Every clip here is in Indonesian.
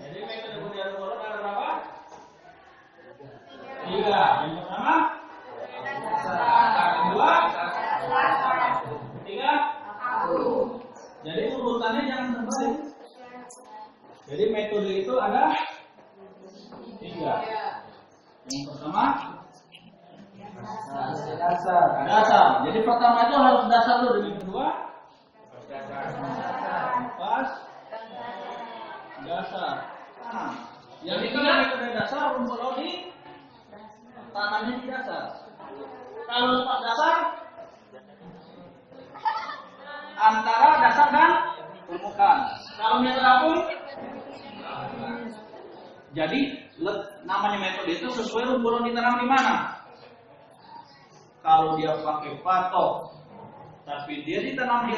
Jadi metode gundian rumah ada berapa? 3. Yang pertama akar, kedua ketiga. Jadi urutannya jangan terbalik. Jadi metode itu ada 3. Yang pertama dasar. Jadi pertama itu harus dasar dulu, yang kedua pas dasar. Yang ketiga metode dasar kalau di tanamnya di dasar. Kalau lepas dasar antara dasar dan permukaan. Kalau metode apung, jadi namanya metode itu sesuai rumpulan ditanam di mana. Kalau dia pakai patok, tapi dia ditanam di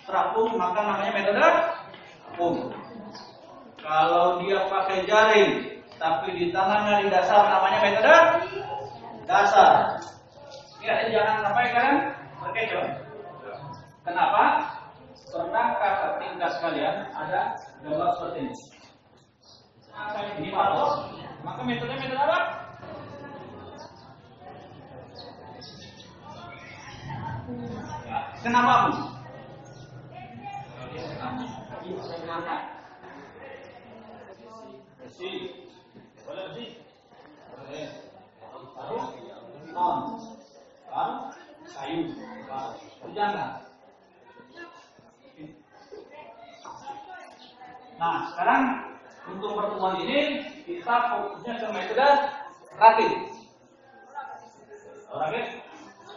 terapung, maka namanya metode apung. Kalau dia pakai jaring, tapi ditanamnya di dasar, namanya metode dasar. Ya, jangan sampai kalian terkecoh. Kenapa? Karena kakak tingkat kalian ada gambar seperti ini. Ini patok, maka metode apa? Kenapa Bu? Besi. Boleh besi? Boleh. Non. Kan? Kayu. Jangan. Nah, sekarang untuk pertemuan ini kita fokusnya ke metode rakit. Rakit?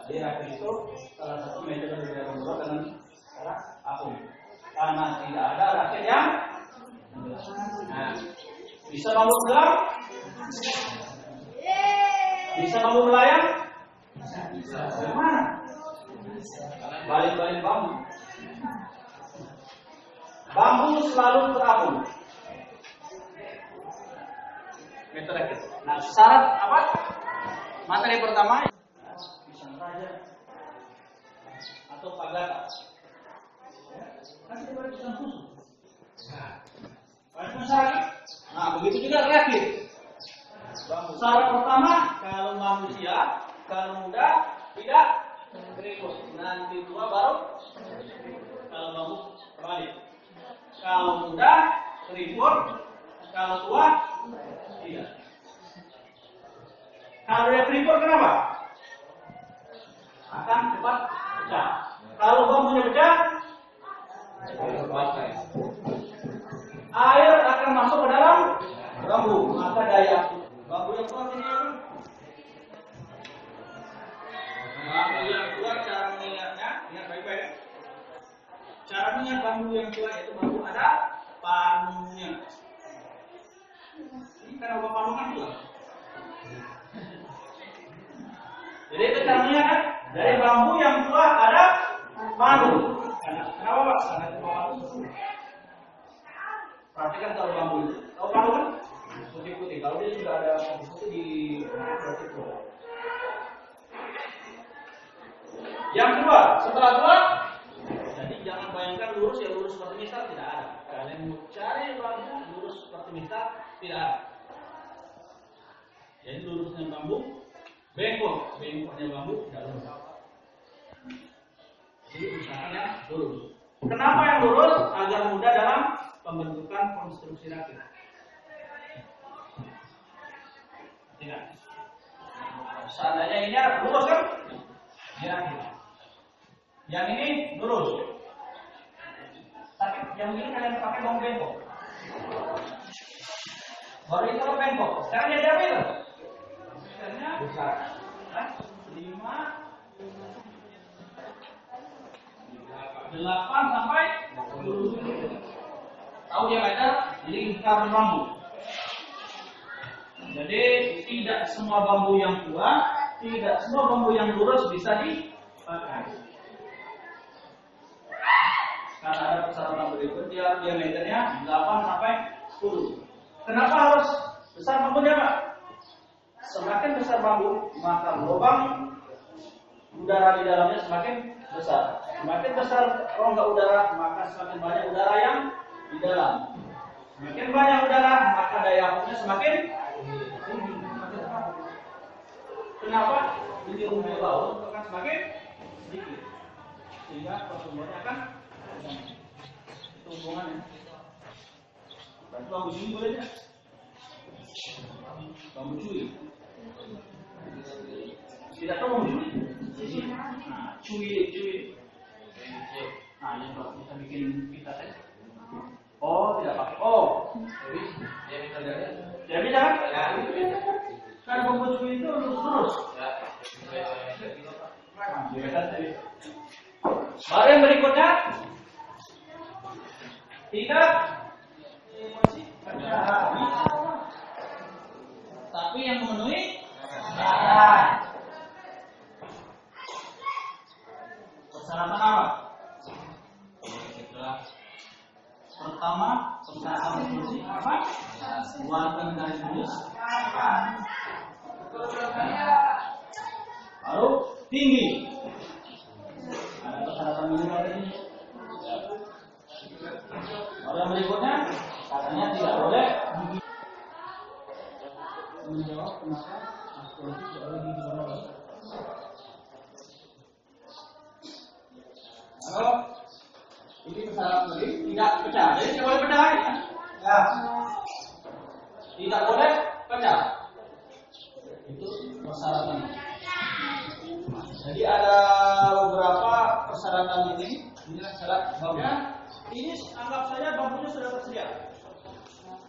Jadi rakit itu salah satu metode yang berbeda dengan cara apung. Karena tidak ada rakit yang bisa bambu gelam, bisa bambu melayang, bagaimana? Balik-balik bambu. Bambu selalu terapung. Metode rakit. Nah, syarat apa? Materi pertama pisang raja atau pagata. Kan kita boleh pisang susu. Nah, begitu juga rakit. Syarat pertama, kalau manusia, kalau muda tidak keriput. Nanti tua baru. Kalau bambu kembali. Kalau muda keriput, kalau tua tidak. Kalau dia keriput kenapa? Akan cepat pecah. Kalau bambunya pecah, air akan masuk ke dalam bambu, maka daya bambu yang kuat ini apa? Bambu yang kuat cara mengingatnya, ingat baik-baik. Cara mengingat bambu yang kuat itu bambu ada panunya. Ini karena panu kan kuat. Jadi itu cara mengingat kan? Dari bambu yang kuat ada panu. Kenapa Pak? Karena itu panu. Perhatikan kalau bambu itu, tahu panu kan? Putih-putih. Kalau dia sudah ada putih di berarti keluar. Yang kedua, setelah tua, jadi jangan bayangkan lurus ya lurus seperti misal tidak ada. Kalian mau cari bambu lurus seperti misal tidak ada. Jadi lurusnya bambu bengkok, bengkoknya bambu tidak lurus. Jadi usahakan yang lurus. Kenapa yang lurus? Agar mudah dalam pembentukan konstruksi rakit. Tidak. Seandainya ini lurus kan? Ya. Yang ini lurus. Tapi yang ini kalian pakai bambu bengkok. Baru itu bengkok. Sekarang jadi apa itu? Misalnya besar. 8 sampai 10. Tahu diameter? Jadi lingkar bambu. Jadi tidak semua bambu yang kuat, tidak semua bambu yang lurus bisa dipakai. Karena ada persyaratan berikut, dia diameternya 8 sampai 10. Kenapa harus besar bambunya, Pak? Semakin besar bambu, maka lubang udara di dalamnya semakin besar. Semakin besar rongga udara, maka semakin banyak udara yang di dalam. Semakin banyak udara, maka daya ampungnya semakin tinggi. Kenapa? Ini rumput laut akan semakin sedikit, sehingga pertumbuhannya akan itu hubungannya. Berarti bambu cuy boleh tidak? Bambu cuy. Tidak tahu bambu cuy? Nah, cuy. Nah, yang kalau kita bikin kita tadi. Oh, tidak pakai. Oh, jadi bisa kan? Ya. Kan bambu cuy itu lurus. Baru yang berikutnya tidak tapi yang memenuhi syarat. Persyaratan apa? Pertama, persyaratan fungsi apa? Warga negara Indonesia. Baru tinggi. Ada persyaratan minimal ini. Baru yang berikutnya, katanya tidak boleh menjawab kenapa astrologi tidak boleh gigi berapa. Kalau ini persyaratan tadi tidak pecah, jadi tidak boleh pecah ya. Tidak boleh pecah. Itu persyaratan. Jadi ada beberapa persyaratan ini. Inilah syarat bambunya. Ini anggap saja bambunya sudah tersedia.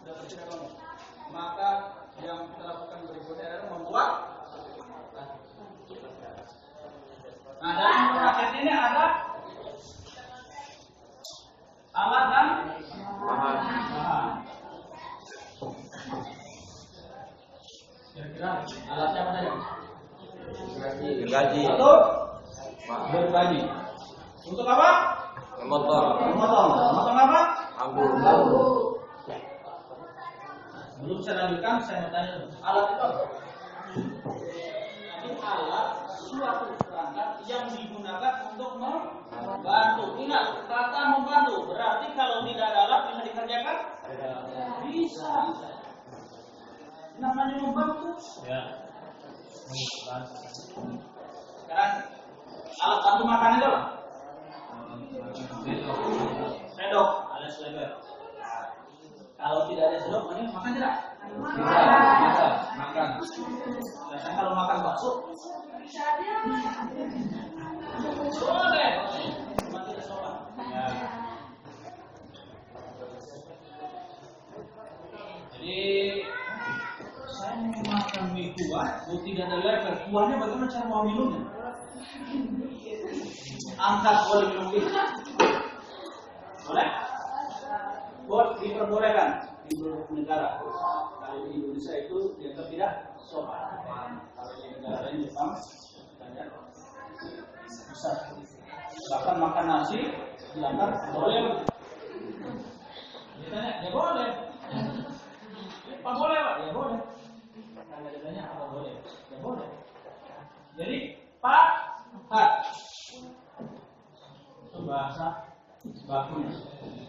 Sudah tersedia bambu. Maka yang kita lakukan berikutnya adalah membuat. Nah, dalam praktek ini ada alat dan bahan. Kira-kira alatnya apa saja? Gergaji. Satu, gergaji. Untuk apa? Memotong apa? Bambu. Belum saya lanjutkan, saya mau tanya dulu. Alat itu apa? Ini alat suatu perangkat yang digunakan untuk membantu. Ingat, kata membantu berarti kalau tidak ada alat bisa dikerjakan? Bisa. Namanya membantu. Ya. Sekarang alat bantu makan itu apa? Sendok alias lebar. Kalau tidak ada sendok, makan tidak? Bisa makan. Biasanya kalau makan bakso, boleh. Cuma tidak sopan. Ya. Jadi saya mau makan mie kuah, tidak ada level. Kuahnya bagaimana cara mau minumnya? Angkat boleh minum itu. Boleh? Buat diperbolehkan di seluruh negara. Kalau di Indonesia itu dianggap tidak sopan. Kalau di negara lain Jepang, banyak besar. Bahkan makan nasi dianggap boleh. Ditanya, ya boleh. Apa boleh, Pak? Ya boleh. Kalau ditanya apa boleh? Ya boleh. Jadi Pak, itu bahasa bakunya.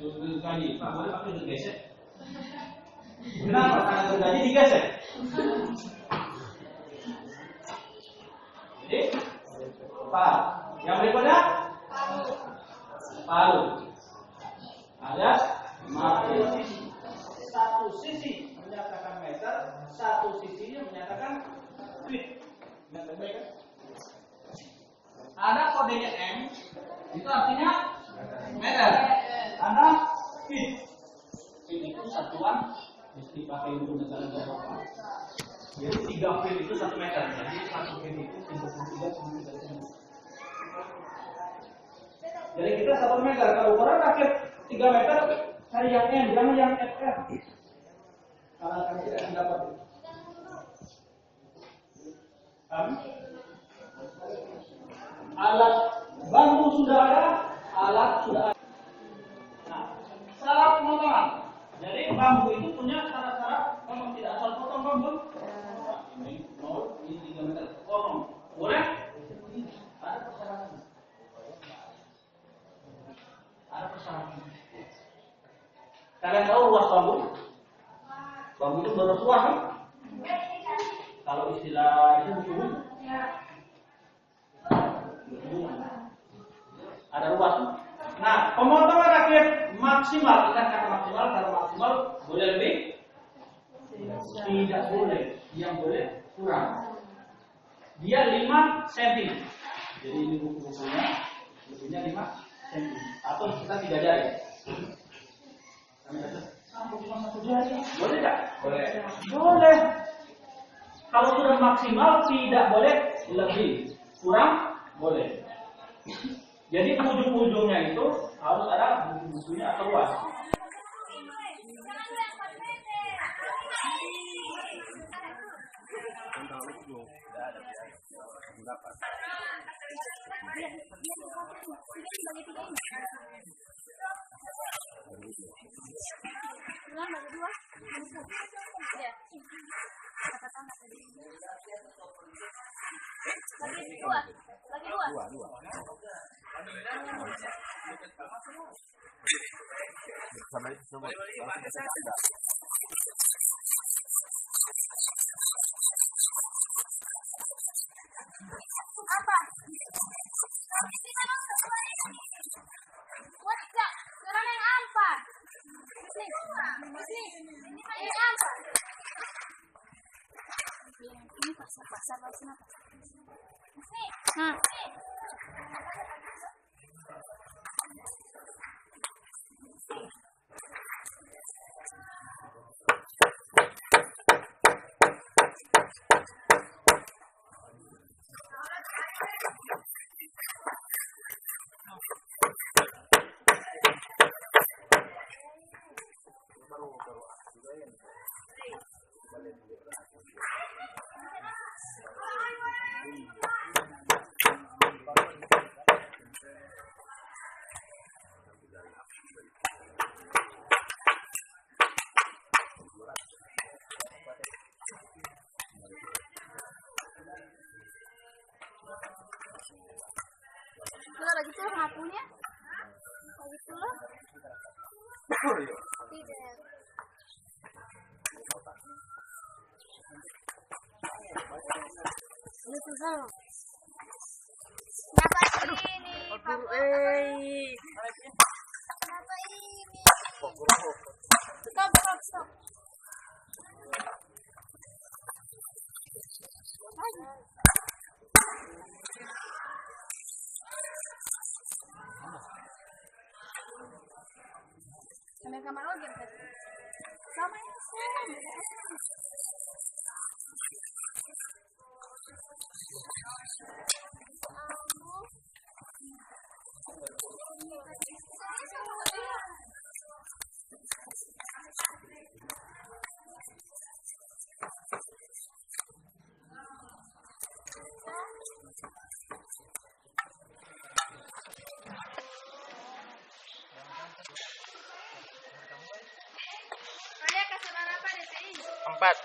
Gergaji, Pak boleh pakai digesek. Kenapa? Karena gergaji digesek. Jadi Pak, yang berikutnya palu. Ada sisi. Satu sisi menyatakan meter, satu sisinya menyatakan feet. Ada kodenya M, itu artinya meter. Ada feet. Feet itu satuan dipakai untuk negara-negara. Jadi 3 feet itu 1 meter. Jadi 1 feet itu 33,3 cm. Jadi kita 1 meter. Kalau ukuran rakit 3 meter, cari yang M, jangan yang FF. Karena kami tidak mendapat. Alat bambu sudah ada, alat sudah ada. Nah, syarat pemotongan. Jadi bambu itu punya syarat-syarat. Kalau tidak asal potong bambu, ini 0, ini 3 meter, potong. Boleh? Ada persyaratan. Ada persyaratan. Kalian tahu luas bambu? Bambu itu bersuara kan? Kalau istilah itu buku ada ruas. Nah, pemotongan rakit maksimal, ingat kata maksimal, kalau maksimal boleh lebih, tidak boleh, yang boleh kurang. Dia 5 cm. Jadi ini buku-bukunya, lebihnya 5 cm. Atau kita 3 jari. Cuma 1 jari, boleh nggak? Boleh. Boleh. Kalau sudah maksimal tidak boleh lebih, kurang boleh. Jadi ujung-ujungnya itu harus ada buku-bukunya atau luas. Apa? Sekarang yang apa? Ini apa? Ini pasar apa? Lagi tuh ngapunya? Lagi tuh? Tidak. Ini susah. Kenapa ini? Kenapa ini? Stop. Sambil kamar lagi sama ini. Saya kasih berapa DTI? 4.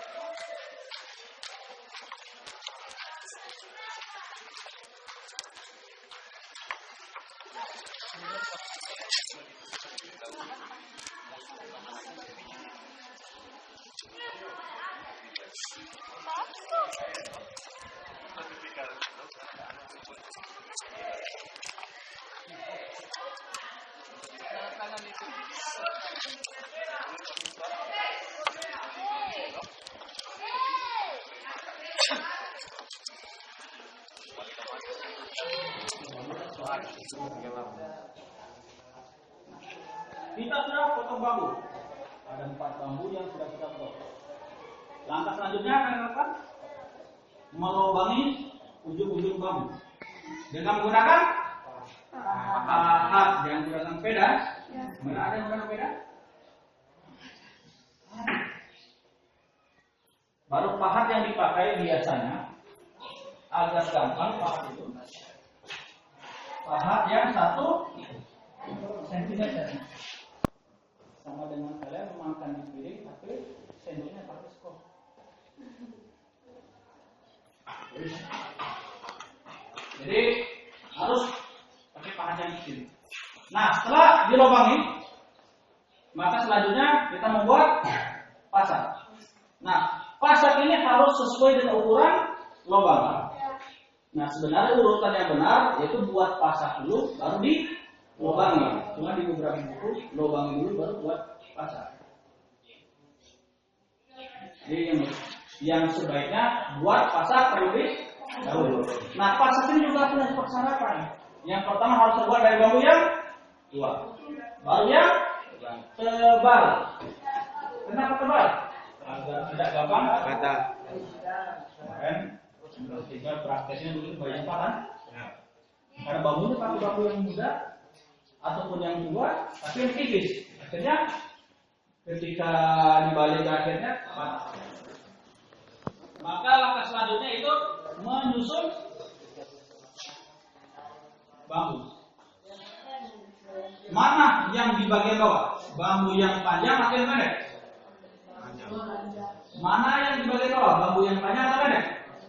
Kita sudah potong bambu. Ada 4 bambu yang sudah kita potong. Langkah selanjutnya akan apa? Melubangi ujung-ujung bambu dengan menggunakan pahat. Jangan menggunakan peda. Mana ada yang menggunakan peda? Baru pahat yang dipakai biasanya agar gampang pahat itu. Pahat yang 1 cm. Sama dengan kalian memakan di piring tapi sendoknya pakai skop. Jadi harus pakai pahat yang kecil. Nah, setelah dilubangi, maka selanjutnya kita membuat pasar. harus sesuai dengan ukuran lubang. Nah, sebenarnya urutan yang benar yaitu buat pasak dulu, baru di lubangi. Cuma di beberapa buku lubangi dulu baru buat pasak. Jadi yang sebaiknya buat pasak terlebih dahulu. Nah, pasak ini juga punya persyaratan. Yang pertama harus terbuat dari bambu yang tua, baru yang tebal. Kenapa tebal? Agar tidak gampang Patah. kan? Sehingga prakteknya dulu banyak kan? Karena bambunya pakai bambu yang muda ataupun yang tua, tapi yang tipis. Akhirnya ketika dibalik ke akhirnya patah. Maka langkah selanjutnya itu menyusun bambu. Mana yang di bagian bawah? Bambu yang panjang atau yang pendek? Mana yang di bagian bawah? Bambu yang panjang atau pendek?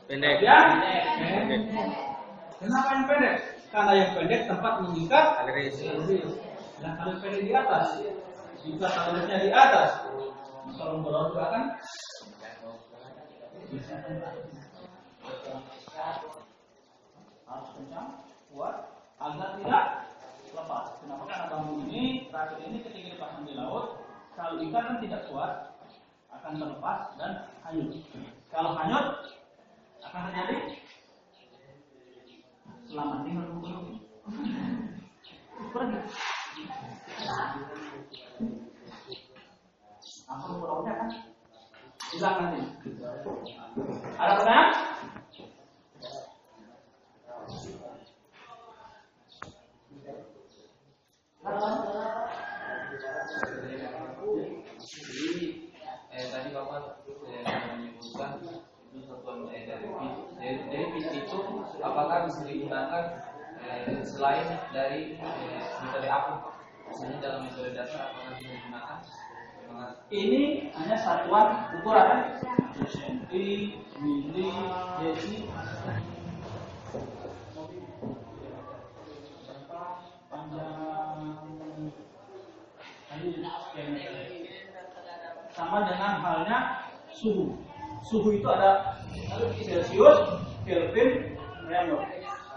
Pendek. Ya? Pendek. Kenapa yang pendek? Karena yang pendek tempat mengikat Alis. dan kalau yang pendek di atas. Jika talinya di atas, kalau berlalu akan harus kencang, kuat, agar tidak lepas. Kenapa? Karena bambu ini, rakit ini ketika dipasang di laut, kalau ikatan tidak kuat, akan terlepas dan hanyut. Kalau hanyut, akan terjadi selamat tinggal pergi. Apa berlautnya kan? Hilang nanti. Ada pertanyaan? Tadi Bapak menyebutkan itu satuan dari pis itu apakah bisa digunakan selain dari metode apung? Misalnya dalam metode dasar apakah bisa digunakan? Ini hanya satuan ukuran senti, mili, desi, panjang, sama dengan halnya suhu. Suhu itu ada Celcius, Kelvin, Reaumur.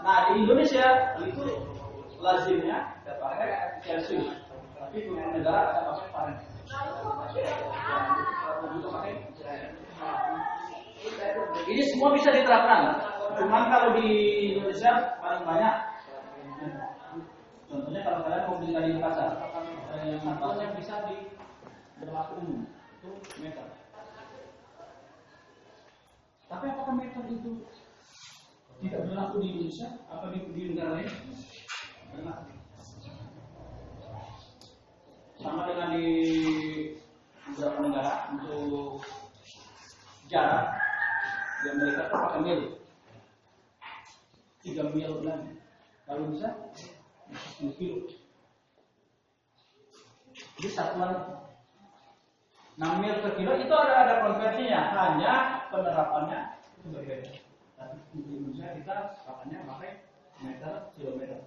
Nah, di Indonesia itu lazimnya ada pakai Celcius, tapi di negara ada pakai Fahrenheit. Ini semua bisa diterapkan. Cuman kalau di Indonesia paling banyak. Contohnya kalau kalian mau beli di pasar, yang bisa di berlaku umum itu meter. Tapi apakah meter itu tidak berlaku di Indonesia? Apa di negara lain? Berlaku. Sama dengan di beberapa negara untuk jarak di Amerika itu pakai mil, 3 mil lagi. Kalau bisa 10 kilo. Jadi satuan 6 mil per kilo itu ada konversinya, hanya penerapannya itu berbeda. Tapi di Indonesia kita pakainya pakai meter, kilometer,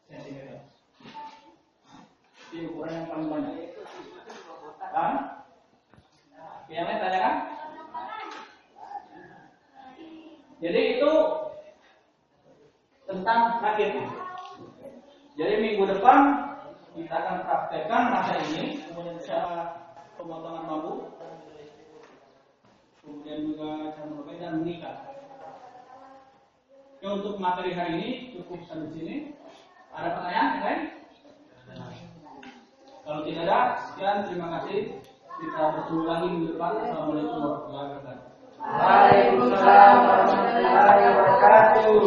sentimeter. Ini ukuran yang paling banyak. Kan? Yang lain tanyakan? Jadi itu tentang rakit. Jadi minggu depan kita akan praktekkan masa ini, kemudian cara pemotongan bambu, kemudian juga cara merobek dan mengikat. Ya, untuk materi hari ini cukup sampai sini. Ada pertanyaan yang lain? Kalau tidak ada, sekian, terima kasih. Kita bertemu lagi minggu depan. Assalamualaikum warahmatullahi wabarakatuh. Waalaikumsalam warahmatullahi wabarakatuh.